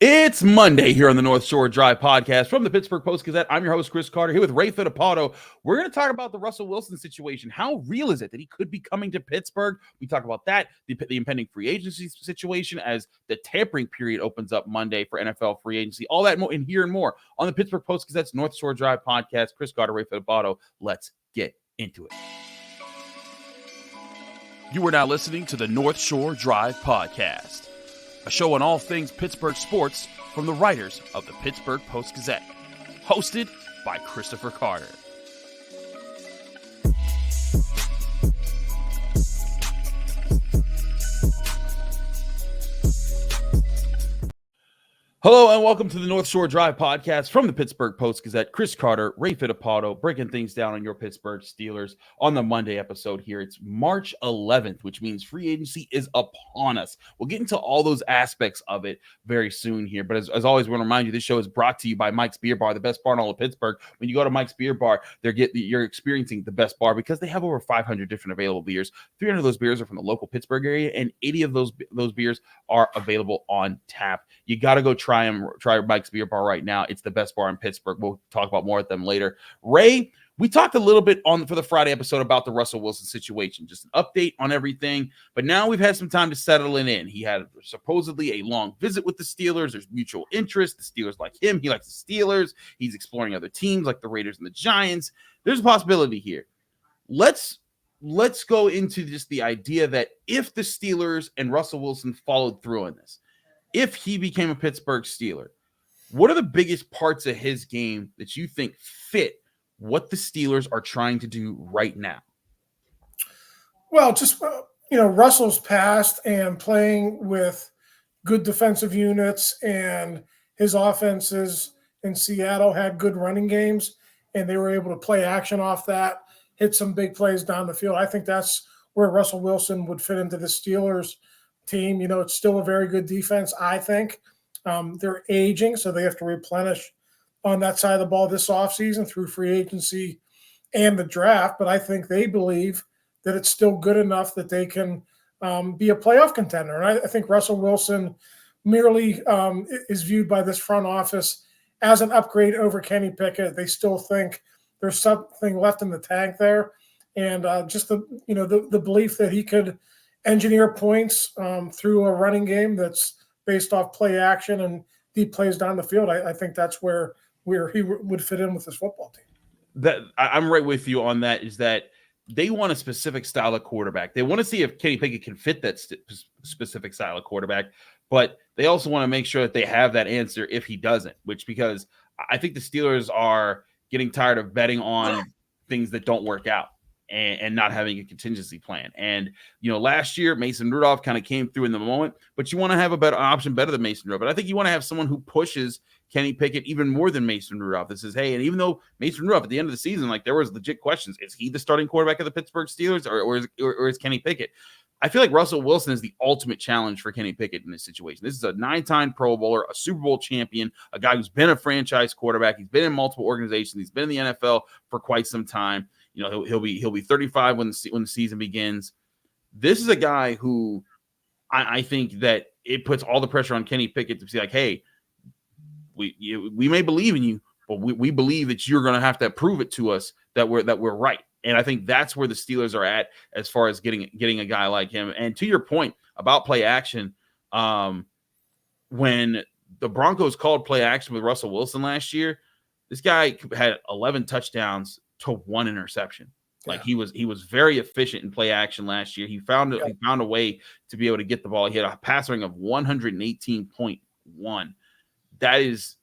It's Monday here on the North Shore Drive podcast from the Pittsburgh Post-Gazette. I'm your host, Chris Carter, here with Ray Fittipaldo. We're going to talk about the Russell Wilson situation. How real is it that he could be coming to Pittsburgh? We talk about that, the impending free agency situation as the tampering period opens up Monday for NFL free agency. All that and here and more on the Pittsburgh Post-Gazette's North Shore Drive podcast. Chris Carter, Ray Fittipaldo. Let's get into it. You are now listening to the North Shore Drive podcast, a show on all things Pittsburgh sports from the writers of the Pittsburgh Post-Gazette, hosted by Christopher Carter. Hello and welcome to the North Shore Drive podcast from the Pittsburgh Post-Gazette. Chris Carter, Ray Fittipaldo, breaking things down on your Pittsburgh Steelers on the Monday episode here. It's March 11th, which means free agency is upon us. We'll get into all those aspects of it very soon here. But as always, we want to remind you, this show is brought to you by Mike's Beer Bar, the best bar in all of Pittsburgh. When you go to Mike's Beer Bar, you're experiencing the best bar because they have over 500 different available beers. 300 of those beers are from the local Pittsburgh area, and 80 of those beers are available on tap. You got to go try Mike's Beer Bar right now. It's the best bar in Pittsburgh. We'll talk about more at them later. Ray, we talked a little bit for the Friday episode about the Russell Wilson situation, just an update on everything. But now we've had some time to settle it in. He had supposedly a long visit with the Steelers. There's mutual interest. The Steelers like him. He likes the Steelers. He's exploring other teams like the Raiders and the Giants. There's a possibility here. Let's go into just the idea that if the Steelers and Russell Wilson followed through on this, if he became a Pittsburgh Steeler, what are the biggest parts of his game that you think fit what the Steelers are trying to do right now? Well, just, Russell's past and playing with good defensive units, and his offenses in Seattle had good running games, and they were able to play action off that, hit some big plays down the field. I think that's where Russell Wilson would fit into the Steelers team. It's still a very good defense, I think. They're aging, so they have to replenish on that side of the ball this offseason through free agency and the draft. But I think they believe that it's still good enough that they can be a playoff contender. And I think Russell Wilson merely is viewed by this front office as an upgrade over Kenny Pickett. They still think there's something left in the tank there. And just the belief that he could engineer points through a running game that's based off play action and deep plays down the field. I think that's where he would fit in with this football team. That I'm right with you on that, is that they want a specific style of quarterback. They want to see if Kenny Pickett can fit that specific style of quarterback, but they also want to make sure that they have that answer if he doesn't, because I think the Steelers are getting tired of betting on things that don't work out and not having a contingency plan. And, last year, Mason Rudolph kind of came through in the moment, but you want to have a better option, better than Mason Rudolph. But I think you want to have someone who pushes Kenny Pickett even more than Mason Rudolph. This is, hey, and even though Mason Rudolph at the end of the season, there was legit questions, is he the starting quarterback of the Pittsburgh Steelers or is Kenny Pickett? I feel like Russell Wilson is the ultimate challenge for Kenny Pickett in this situation. This is a 9-time Pro Bowler, a Super Bowl champion, a guy who's been a franchise quarterback. He's been in multiple organizations. He's been in the NFL for quite some time. He'll be 35 when the season begins. This is a guy who I think that it puts all the pressure on Kenny Pickett to be like, hey, we may believe in you, but we believe that you're going to have to prove it to us that we're right. And I think that's where the Steelers are at as far as getting a guy like him. And to your point about play action, when the Broncos called play action with Russell Wilson last year, this guy had 11 touchdowns to 1 interception. He was very efficient in play action last year. He found a way to be able to get the ball. He had a pass rating of 118.1. That is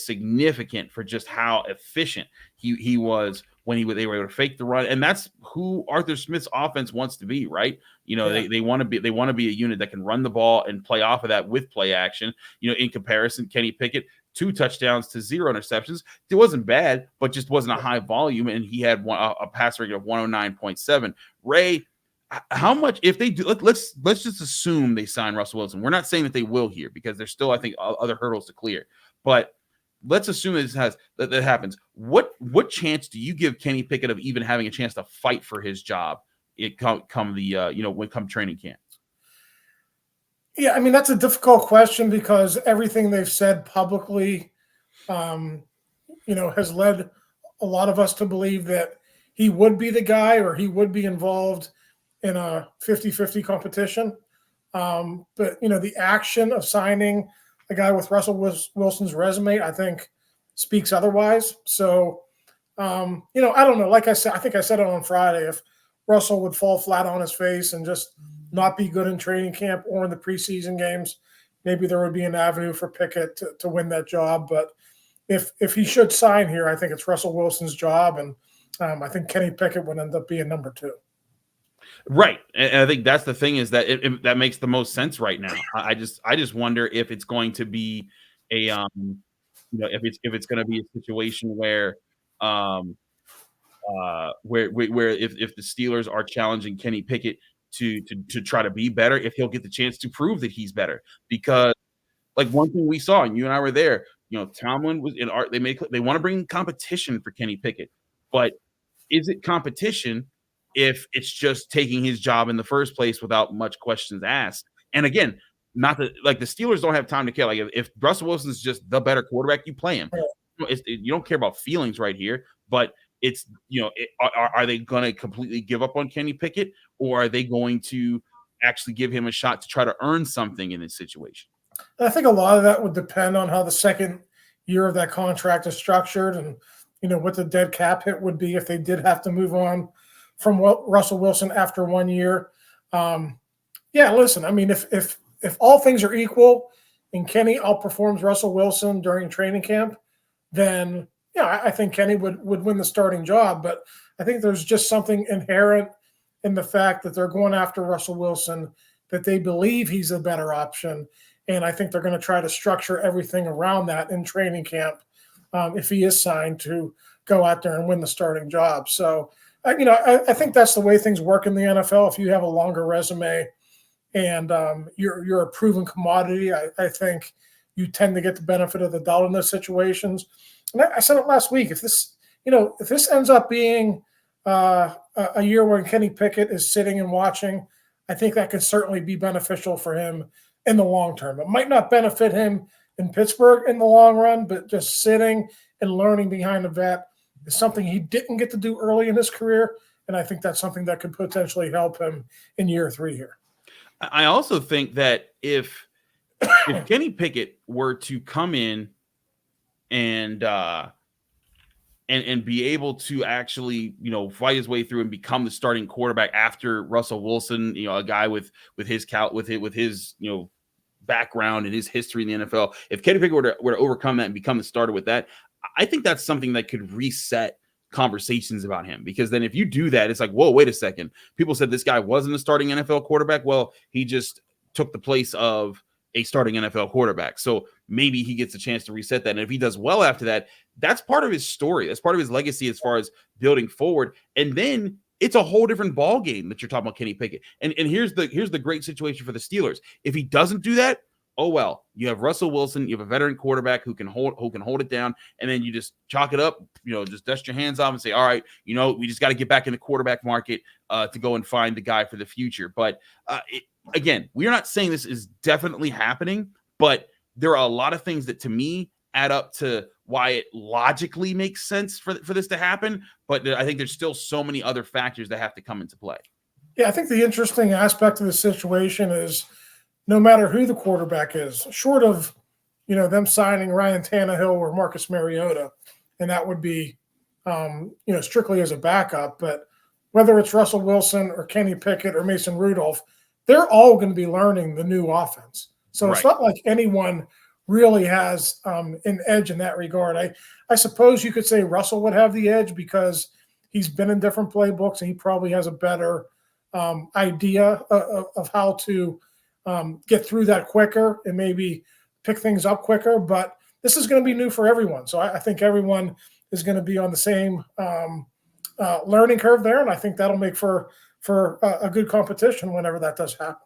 significant for just how efficient he was when they were able to fake the run. And that's who Arthur Smith's offense wants to be, right? They want to be a unit that can run the ball and play off of that with play action. In comparison, Kenny Pickett, 2 touchdowns to 0 interceptions. It wasn't bad, but just wasn't a high volume, and he had a pass rating of 109.7. Ray, how much, if they do, let's just assume they sign Russell Wilson. We're not saying that they will here because there's still, I think, other hurdles to clear. But let's assume that happens. What chance do you give Kenny Pickett of even having a chance to fight for his job come training camp? Yeah, I mean, that's a difficult question because everything they've said publicly, um, has led a lot of us to believe that he would be the guy or he would be involved in a 50-50 competition. But, the action of signing a guy with Russell Wilson's resume, I think, speaks otherwise. So, I don't know. Like I said, I think I said it on Friday. If Russell would fall flat on his face and just not be good in training camp or in the preseason games, maybe there would be an avenue for Pickett to win that job. But if he should sign here, I think it's Russell Wilson's job, and I think Kenny Pickett would end up being number 2. Right, and I think that's the thing is that that makes the most sense right now. I just wonder if it's going to be a if it's going to be a situation where where if the Steelers are challenging Kenny Pickett to try to be better, if he'll get the chance to prove that he's better. Because like one thing we saw, and you and I were there, Tomlin was in art. They want to bring competition for Kenny Pickett, but is it competition if it's just taking his job in the first place without much questions asked? And again, not that like the Steelers don't have time to care. Like if Russell Wilson's just the better quarterback, you play him. You don't care about feelings right here, but it's are they going to completely give up on Kenny Pickett, or are they going to actually give him a shot to try to earn something in this situation? I think a lot of that would depend on how the second year of that contract is structured, and what the dead cap hit would be if they did have to move on from Russell Wilson after 1 year. Listen, I mean, if all things are equal and Kenny outperforms Russell Wilson during training camp, then I think Kenny would win the starting job. But I think there's just something inherent in the fact that they're going after Russell Wilson, that they believe he's a better option. And I think they're going to try to structure everything around that in training camp if he is signed to go out there and win the starting job. So, I think that's the way things work in the NFL. If you have a longer resume and you're a proven commodity, I think you tend to get the benefit of the doubt in those situations. And I said it last week. If this ends up being a year when Kenny Pickett is sitting and watching, I think that could certainly be beneficial for him in the long term. It might not benefit him in Pittsburgh in the long run, but just sitting and learning behind the vet is something he didn't get to do early in his career. And I think that's something that could potentially help him in year 3 here. I also think that if Kenny Pickett were to come in and be able to actually, fight his way through and become the starting quarterback after Russell Wilson, a guy with his background and his history in the NFL, if Kenny Pickett were to overcome that and become the starter with that, I think that's something that could reset conversations about him. Because then if you do that, it's like, whoa, wait a second. People said this guy wasn't a starting NFL quarterback. Well, he just took the place of a starting NFL quarterback. So maybe he gets a chance to reset that. And if he does well after that, that's part of his story. That's part of his legacy as far as building forward. And then it's a whole different ball game that you're talking about Kenny Pickett. And here's the great situation for the Steelers. If he doesn't do that, oh well, you have Russell Wilson, you have a veteran quarterback who can hold it down, and then you just chalk it up, just dust your hands off and say, all right, we just got to get back in the quarterback market to go and find the guy for the future. But again, we are not saying this is definitely happening, but there are a lot of things that to me add up to why it logically makes sense for this to happen. But I think there's still so many other factors that have to come into play. Yeah, I think the interesting aspect of the situation is no matter who the quarterback is, short of, them signing Ryan Tannehill or Marcus Mariota, and that would be, strictly as a backup. But whether it's Russell Wilson or Kenny Pickett or Mason Rudolph, they're all going to be learning the new offense. So It's not like anyone really has an edge in that regard. I suppose you could say Russell would have the edge because he's been in different playbooks and he probably has a better idea of how to get through that quicker and maybe pick things up quicker. But this is going to be new for everyone. So I think everyone is going to be on the same learning curve there. And I think that'll make for a good competition whenever that does happen.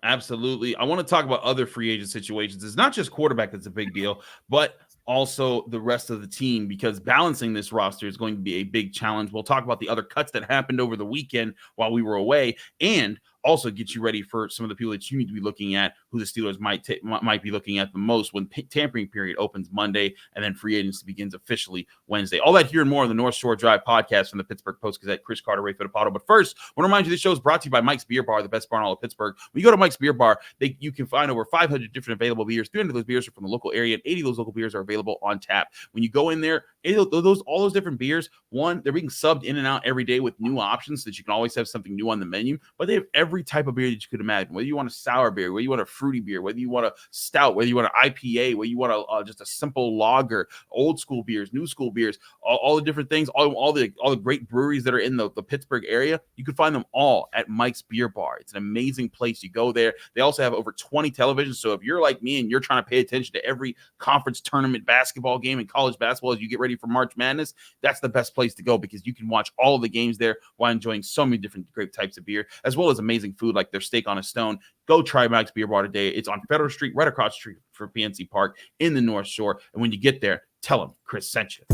Absolutely. I want to talk about other free agent situations. It's not just quarterback that's a big deal, but also the rest of the team, because balancing this roster is going to be a big challenge. We'll talk about the other cuts that happened over the weekend while we were away, and also get you ready for some of the people that you need to be looking at, who the Steelers might be looking at the most when tampering period opens Monday, and then free agency begins officially Wednesday. All that here and more on the North Shore Drive podcast from the Pittsburgh Post-Gazette. Chris Carter, Ray Fittipaldo. But first, I want to remind you this show is brought to you by Mike's Beer Bar, the best bar in all of Pittsburgh. When you go to Mike's Beer Bar, you can find over 500 different available beers. 300 of those beers are from the local area, and 80 of those local beers are available on tap. When you go in there, all those different beers, one, they're being subbed in and out every day with new options so that you can always have something new on the menu. But they have every type of beer that you could imagine. Whether you want a sour beer, whether you want a fruity beer, whether you want a stout, whether you want an IPA, whether you want just a simple lager, old school beers, new school beers, all the different things, all the great breweries that are in the Pittsburgh area, you can find them all at Mike's Beer Bar. It's an amazing place. You go there. They also have over 20 televisions. So if you're like me and you're trying to pay attention to every conference tournament basketball game and college basketball as you get ready for March Madness, that's the best place to go because you can watch all of the games there while enjoying so many different great types of beer, as well as amazing food like their steak on a stone. Go try Mike's Beer Bar today. It's on Federal Street, right across the street from PNC Park in the North Shore. And when you get there, tell them Chris sent you.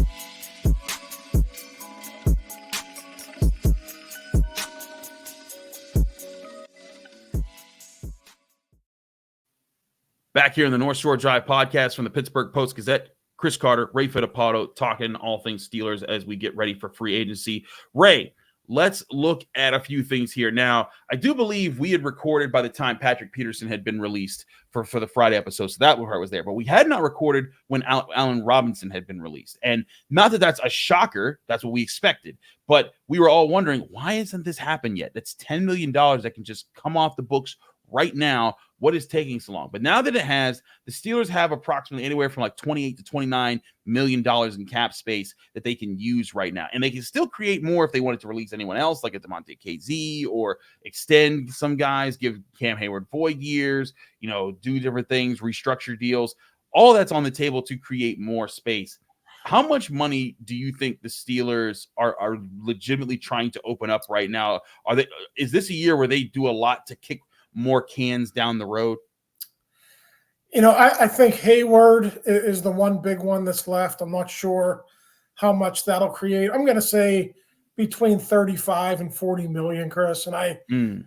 Back here in the North Shore Drive podcast from the Pittsburgh Post-Gazette, Chris Carter, Ray Fittipaldo, talking all things Steelers as we get ready for free agency. Ray, let's look at a few things here. Now, I do believe we had recorded by the time Patrick Peterson had been released for the Friday episode, so that part was there. But we had not recorded when Allen Robinson had been released. And not that that's a shocker. That's what we expected. But we were all wondering, why hasn't this happened yet? That's $10 million that can just come off the books right now. What is taking so long? But now that it has, the Steelers have approximately anywhere from like $28 to $29 million in cap space that they can use right now. And they can still create more if they wanted to release anyone else, like a DeMonte KZ, or extend some guys, give Cam Hayward void years, do different things, restructure deals. All that's on the table to create more space. How much money do you think the Steelers are legitimately trying to open up right now? Is this a year where they do a lot to kick more cans down the road? I think Hayward is the one big one that's left. I'm not sure how much that'll create. I'm going to say between 35 and 40 million, Chris. And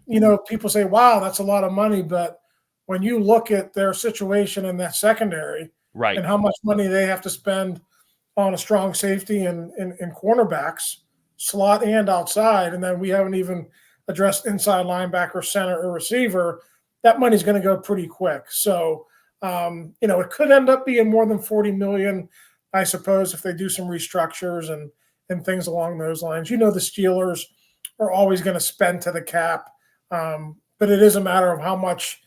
people say, wow, that's a lot of money. But when you look at their situation in that secondary, right, and how much money they have to spend on a strong safety and cornerbacks, slot and outside, and then we haven't even addressed inside linebacker, center, or receiver, that money's going to go pretty quick. So, it could end up being more than 40 million, I suppose, if they do some restructures and things along those lines. The Steelers are always going to spend to the cap, but it is a matter of how much,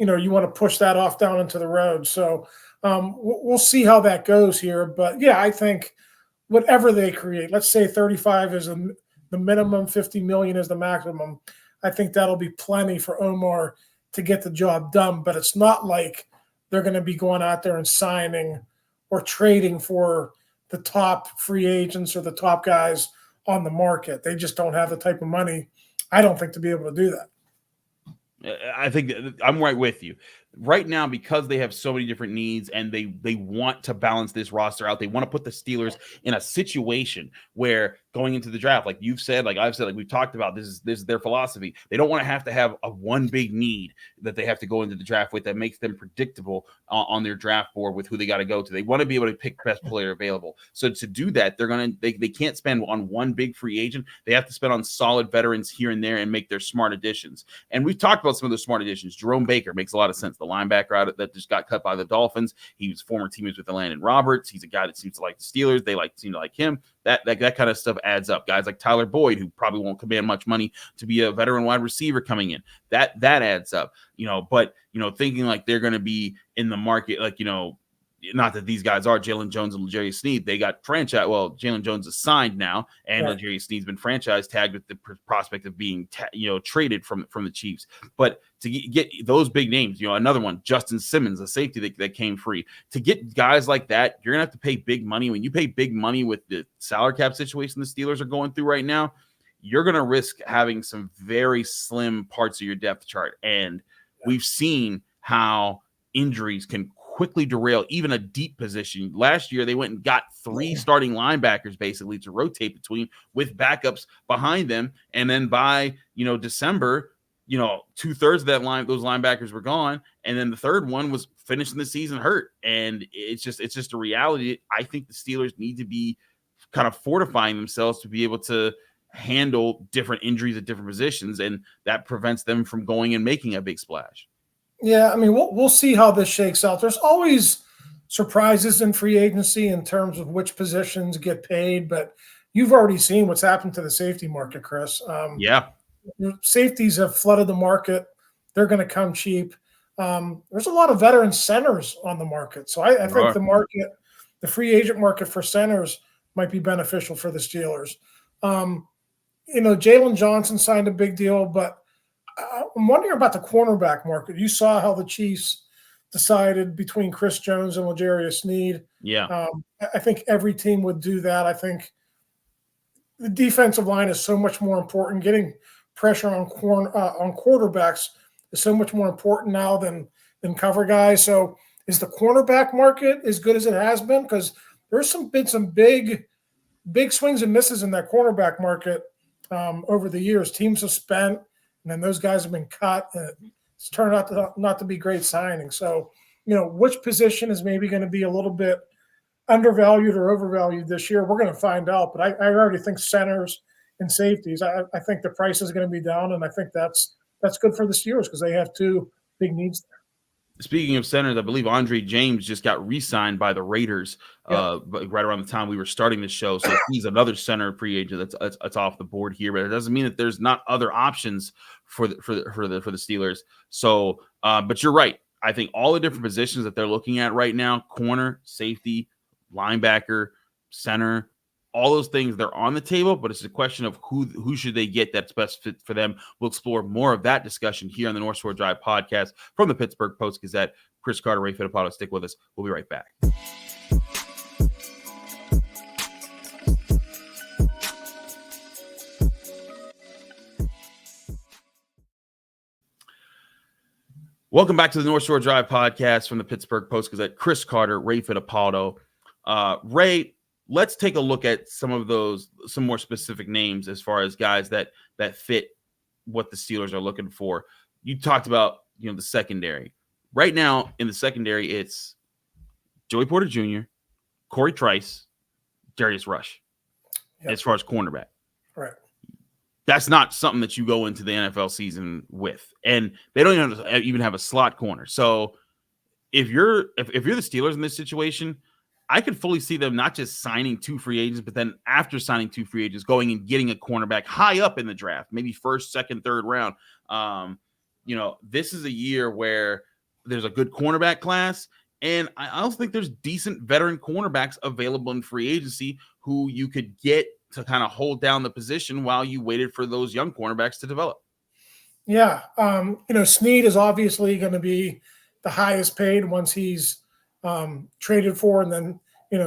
you want to push that off down into the road. So we'll see how that goes here. But, yeah, I think whatever they create, let's say 35 is the minimum, 50 million is the maximum. I think that'll be plenty for Omar to get the job done, but it's not like they're going to be going out there and signing or trading for the top free agents or the top guys on the market. They just don't have the type of money, I don't think, to be able to do that. I think I'm right with you. Right now, because they have so many different needs and they want to balance this roster out, they want to put the Steelers in a situation where going into the draft, like you've said, like I've said, like we've talked about, this is their philosophy. They don't want to have a one big need that they have to go into the draft with that makes them predictable on their draft board with who they got to go to. They want to be able to pick best player available. So to do that, they can't spend on one big free agent. They have to spend on solid veterans here and there and make their smart additions. And we've talked about some of the smart additions. Jerome Baker makes a lot of sense. The linebacker out that just got cut by the Dolphins. He was former teammates with Landon Roberts. He's a guy that seems to like the Steelers. They seem to like him. That kind of stuff adds up. Guys like Tyler Boyd, who probably won't command much money to be a veteran wide receiver coming in, that adds up. But thinking like they're going to be in the market, like not that these guys are Jalen Jones and L'Jarius Sneed. They got franchise. Well, Jalen Jones is signed now, and right. L'Jarius Sneed's been franchise tagged with the prospect of being traded from the Chiefs. But to get those big names, another one, Justin Simmons, a safety that came free. To get guys like that, you're gonna have to pay big money. When you pay big money with the salary cap situation the Steelers are going through right now, you're gonna risk having some very slim parts of your depth chart. And we've seen how injuries can quickly derail even a deep position. Last year, they went and got 3 starting linebackers basically to rotate between with backups behind them. And then by, December, 2/3 of those linebackers were gone, and then the third one was finishing the season hurt. And it's just a reality. I think the Steelers need to be kind of fortifying themselves to be able to handle different injuries at different positions, and that prevents them from going and making a big splash. Yeah, I mean, we'll see how this shakes out. There's always surprises in free agency in terms of which positions get paid, but you've already seen what's happened to the safety market, Chris. Yeah. Safeties have flooded the market. They're going to come cheap. There's a lot of veteran centers on the market. So I think the free agent market for centers might be beneficial for the Steelers. Jalen Johnson signed a big deal, but I'm wondering about the cornerback market. You saw how the Chiefs decided between Chris Jones and L'Jarius Sneed. Yeah. I think every team would do that. I think the defensive line is so much more important. Getting pressure on quarterbacks is so much more important now than cover guys. So is the cornerback market as good as it has been? Because there's been some big swings and misses in that cornerback market over the years. Teams have spent, and then those guys have been cut. And it's turned out not to be great signings. So, which position is maybe going to be a little bit undervalued or overvalued this year? We're going to find out. But I already think centers and safeties, I think the price is going to be down, and I think that's good for the Steelers because they have two big needs there. Speaking of centers, I believe Andre James just got re-signed by the Raiders right around the time we were starting the show. So he's another center free agent that's off the board here, but it doesn't mean that there's not other options for the Steelers. So, but you're right. I think all the different positions that they're looking at right now, corner, safety, linebacker, center, all those things, they're on the table, but it's a question of who should they get that's best fit for them. We'll explore more of that discussion here on the North Shore Drive podcast from the Pittsburgh Post-Gazette. Chris Carter, Ray Fittipaldo, stick with us. We'll be right back. Welcome back to the North Shore Drive podcast from the Pittsburgh Post-Gazette. Chris Carter, Ray Fittipaldo. Ray, let's take a look at some more specific names as far as guys that fit what the Steelers are looking for. You talked about, the secondary. Right now in the secondary, it's Joey Porter Jr., Corey Trice, Darius Rush, as far as cornerback. Right. That's not something that you go into the NFL season with. And they don't even have a slot corner. So if you're the Steelers in this situation, I could fully see them not just signing two free agents, but then after signing two free agents, going and getting a cornerback high up in the draft, maybe first, second, third round. This is a year where there's a good cornerback class, and I also think there's decent veteran cornerbacks available in free agency who you could get to kind of hold down the position while you waited for those young cornerbacks to develop. Yeah. Sneed is obviously going to be the highest paid once he's traded for and then,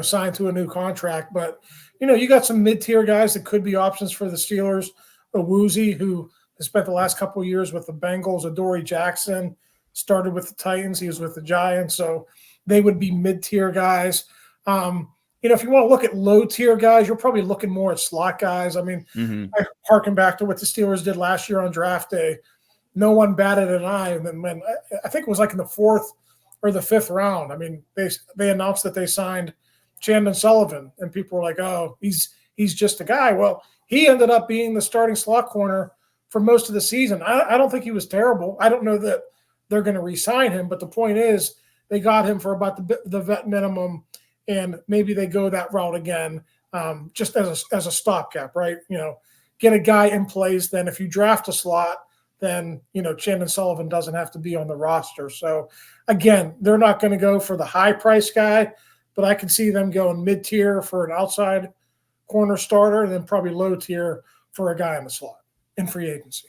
signed to a new contract. But, you got some mid-tier guys that could be options for the Steelers. Awuzie, who has spent the last couple of years with the Bengals. Adoree Jackson started with the Titans. He was with the Giants. So they would be mid-tier guys. If you want to look at low-tier guys, you're probably looking more at slot guys. I mean, I harken back to what the Steelers did last year on draft day. No one batted an eye. And then when I think it was like in the fourth or the fifth round, I mean, they announced that they signed Chandon Sullivan, and people were like, "Oh, he's just a guy." Well, he ended up being the starting slot corner for most of the season. I don't think he was terrible. I don't know that they're going to re-sign him, but the point is they got him for about the vet minimum, and maybe they go that route again, just as a stopgap, right? Get a guy in place. Then if you draft a slot, then Chandon Sullivan doesn't have to be on the roster. So again, they're not going to go for the high price guy, but I can see them going mid-tier for an outside corner starter, and then probably low tier for a guy in the slot in free agency.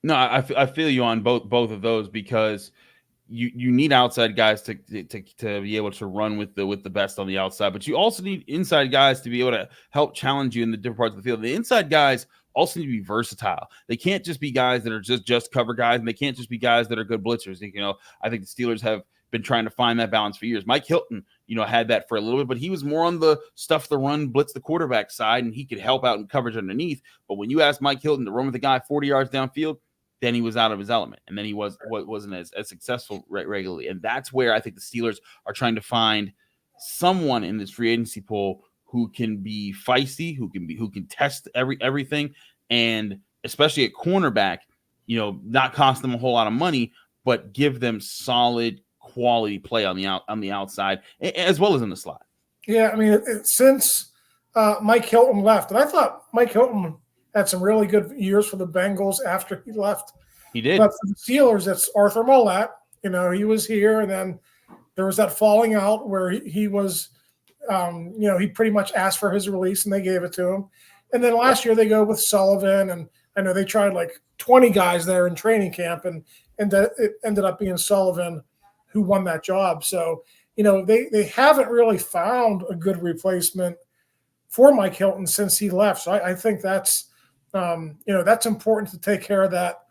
No, I feel you on both of those, because you need outside guys to be able to run with the best on the outside, but you also need inside guys to be able to help challenge you in the different parts of the field. The inside guys also need to be versatile. They can't just be guys that are just cover guys, and they can't just be guys that are good blitzers. I think the Steelers have been trying to find that balance for years. Mike Hilton, had that for a little bit, but he was more on the stuff the run, blitz the quarterback side, and he could help out in coverage underneath. But when you ask Mike Hilton to run with a guy 40 yards downfield, then he was out of his element, and then he wasn't as successful regularly. And that's where I think the Steelers are trying to find someone in this free agency pool who can be feisty, who can test everything, and especially at cornerback, not cost them a whole lot of money, but give them solid quality play on the outside as well as in the slot. Yeah, I mean, since Mike Hilton left, and I thought Mike Hilton had some really good years for the Bengals after he left. He did. But for the Steelers, it's Arthur Mollett. He was here, and then there was that falling out where he was, he pretty much asked for his release, and they gave it to him. And then last year they go with Sullivan, and I know they tried like 20 guys there in training camp, and it ended up being Sullivan who won that job. So, they haven't really found a good replacement for Mike Hilton since he left. So I think that's important to take care of that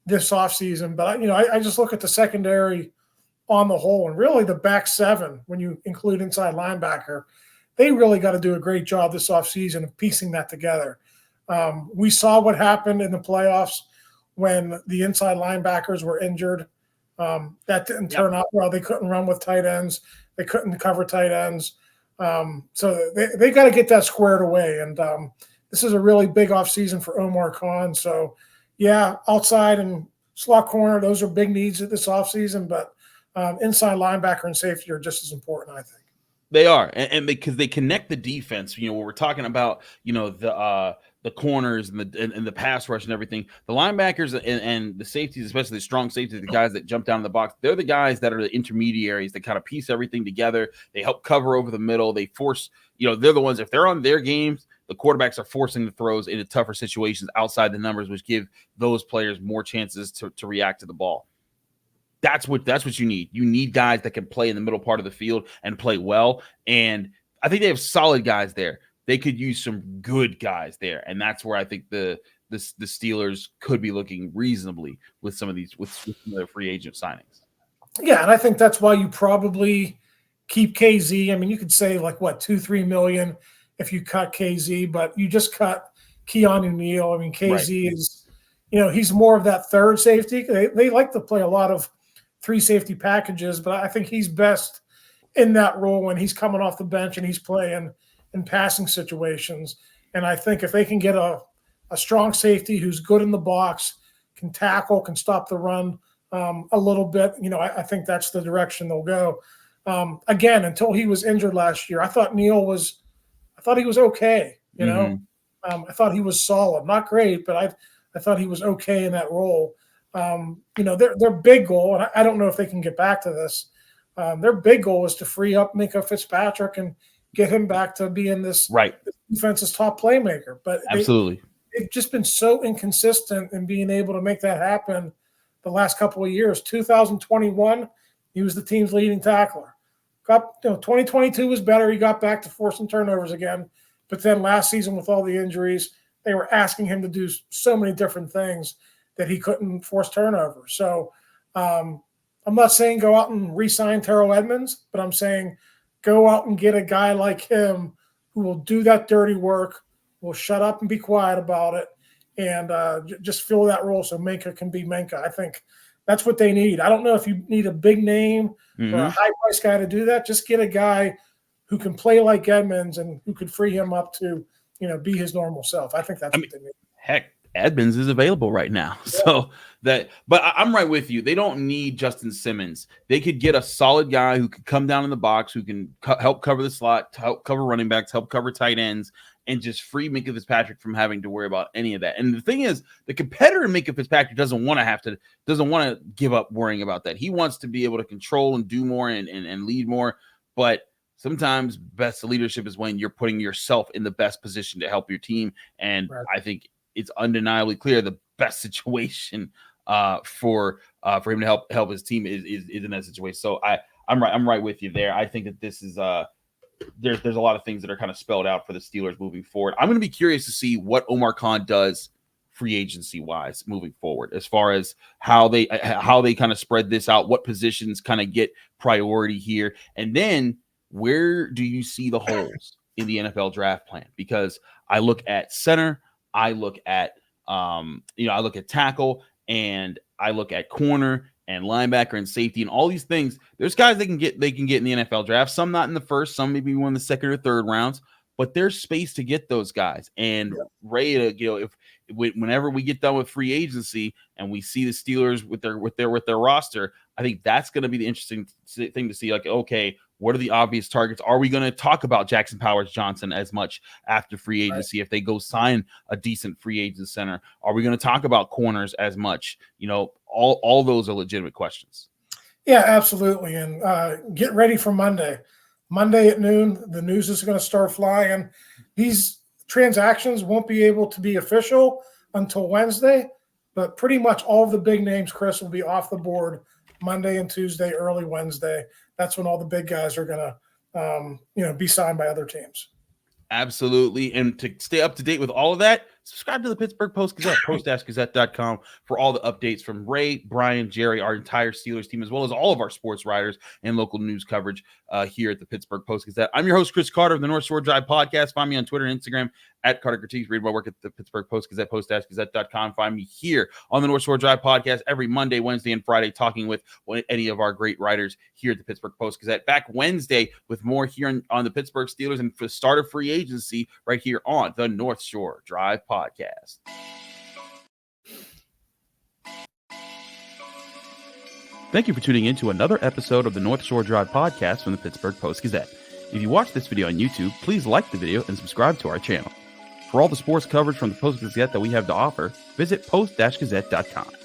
this offseason. But, I just look at the secondary on the whole, and really the back seven, when you include inside linebacker, they really got to do a great job this offseason of piecing that together. We saw what happened in the playoffs when the inside linebackers were injured. That didn't turn out well. They couldn't run with tight ends. They couldn't cover tight ends. So they got to get that squared away. And this is a really big offseason for Omar Khan. So, yeah, outside and slot corner, those are big needs at this offseason. But inside linebacker and safety are just as important, I think. They are, and because they connect the defense. When we're talking about the corners and the pass rush and everything, the linebackers and the safeties, especially the strong safeties, the guys that jump down in the box, they're the guys that are the intermediaries that kind of piece everything together. They help cover over the middle. They force, they're the ones, if they're on their games, the quarterbacks are forcing the throws into tougher situations outside the numbers, which give those players more chances to react to the ball. That's what you need. You need guys that can play in the middle part of the field and play well. And I think they have solid guys there. They could use some good guys there. And that's where I think the Steelers could be looking reasonably with some of their free agent signings. Yeah, and I think that's why you probably keep KZ. I mean, you could say like $2-3 million if you cut KZ, but you just cut Keanu Neal. I mean, KZ is, he's more of that third safety. They like to play a lot of 3 safety packages, but I think he's best in that role when he's coming off the bench and he's playing in passing situations. And I think if they can get a strong safety who's good in the box, can tackle, can stop the run a little bit, I think that's the direction they'll go. Again, until he was injured last year, I thought he was okay. I thought he was solid, not great, but I thought he was okay in that role. Their big goal, and I don't know if they can get back to this, their big goal is to free up Minkah Fitzpatrick and get him back to being this defense's top playmaker. But absolutely, they've just been so inconsistent in being able to make that happen the last couple of years. 2021, he was the team's leading tackler. 2022 was better. He got back to forcing turnovers again. But then last season with all the injuries, they were asking him to do so many different things that he couldn't force turnovers. So I'm not saying go out and re-sign Terrell Edmonds, but I'm saying go out and get a guy like him who will do that dirty work, will shut up and be quiet about it, and just fill that role so Minkah can be Minkah. I think that's what they need. I don't know if you need a big name or a high-priced guy to do that. Just get a guy who can play like Edmonds and who could free him up to, be his normal self. I think that's what they need. Heck, Edmonds is available right now. So but I'm right with you. They don't need Justin Simmons. They could get a solid guy who could come down in the box, who can help cover the slot, help cover running backs, help cover tight ends, and just free Minkah Fitzpatrick from having to worry about any of that. And the thing is, the competitor in Minkah Fitzpatrick doesn't want to give up worrying about that. He wants to be able to control and do more and lead more. But sometimes best leadership is when you're putting yourself in the best position to help your team. And I think it's undeniably clear the best situation for him to help his team is in that situation. So I'm right with you there. I think that this is there's a lot of things that are kind of spelled out for the Steelers moving forward. I'm going to be curious to see what Omar Khan does free agency wise moving forward, as far as how they kind of spread this out, what positions kind of get priority here, and then where do you see the holes in the NFL draft plan? Because I look at center, I look at I look at tackle, and I look at corner and linebacker and safety and all these things, there's guys they can get in the NFL draft. Some not in the first, some maybe one in the second or third rounds, but there's space to get those guys. And Ray, whenever we get done with free agency and we see the Steelers with their roster, I think that's going to be the interesting thing to see. Like, okay, what are the obvious targets? Are we going to talk about Jackson Powers-Johnson as much after free agency if they go sign a decent free agent center? Are we going to talk about corners as much? All those are legitimate questions. Yeah, absolutely. And get ready for Monday. Monday at noon, the news is going to start flying. These transactions won't be able to be official until Wednesday, but pretty much all of the big names, Chris, will be off the board Monday and Tuesday, early Wednesday. That's when all the big guys are going to, be signed by other teams. Absolutely. And to stay up to date with all of that, subscribe to the Pittsburgh Post-Gazette, post-gazette.com for all the updates from Ray, Brian, Jerry, our entire Steelers team, as well as all of our sports writers and local news coverage here at the Pittsburgh Post-Gazette. I'm your host, Chris Carter of the North Shore Drive Podcast. Find me on Twitter and Instagram at Carter Critiques. Read my work at the Pittsburgh Post-Gazette, post-gazette.com. Find me here on the North Shore Drive Podcast every Monday, Wednesday, and Friday, talking with any of our great writers here at the Pittsburgh Post-Gazette. Back Wednesday with more here on the Pittsburgh Steelers and for the start of free agency right here on the North Shore Drive Podcast. Thank you for tuning in to another episode of the North Shore Drive Podcast from the Pittsburgh Post-Gazette. If you watch this video on YouTube, please like the video and subscribe to our channel. For all the sports coverage from the Post-Gazette that we have to offer, visit post-gazette.com.